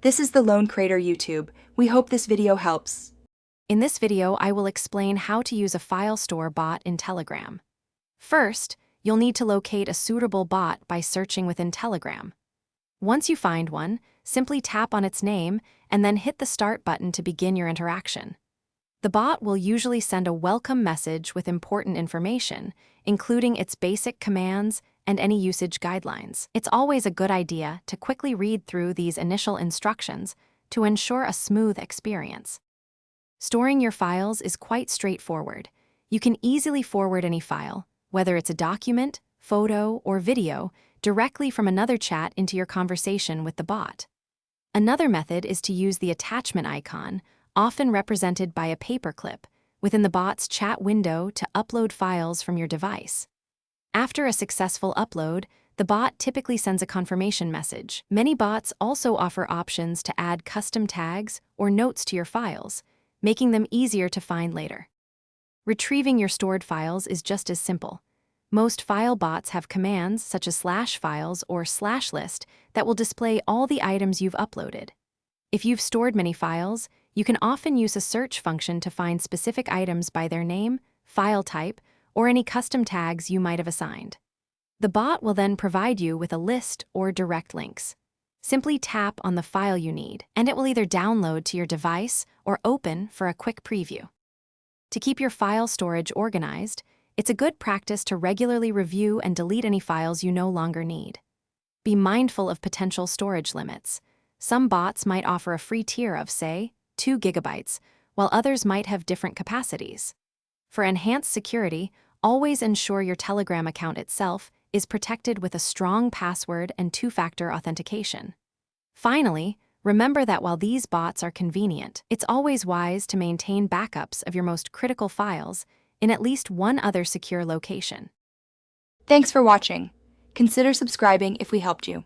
This is the Lone Crater YouTube. We hope this video helps. In this video, I will explain how to use a file store bot in Telegram. First, you'll need to locate a suitable bot by searching within Telegram. Once you find one, simply tap on its name and then hit the Start button to begin your interaction. The bot will usually send a welcome message with important information, including its basic commands and any usage guidelines. It's always a good idea to quickly read through these initial instructions to ensure a smooth experience. Storing your files is quite straightforward. You can easily forward any file, whether it's a document, photo, or video, directly from another chat into your conversation with the bot. Another method is to use the attachment icon, often represented by a paperclip, within the bot's chat window to upload files from your device. After a successful upload, the bot typically sends a confirmation message. Many bots also offer options to add custom tags or notes to your files, making them easier to find later. Retrieving your stored files is just as simple. Most file bots have commands such as /files or /list that will display all the items you've uploaded. If you've stored many files, you can often use a search function to find specific items by their name, file type, or any custom tags you might have assigned. The bot will then provide you with a list or direct links. Simply tap on the file you need, and it will either download to your device or open for a quick preview. To keep your file storage organized, it's a good practice to regularly review and delete any files you no longer need. Be mindful of potential storage limits. Some bots might offer a free tier of, say, 2 GB, while others might have different capacities. For enhanced security, always ensure your Telegram account itself is protected with a strong password and two-factor authentication. Finally, remember that while these bots are convenient, it's always wise to maintain backups of your most critical files in at least one other secure location. Thanks for watching. Consider subscribing if we helped you.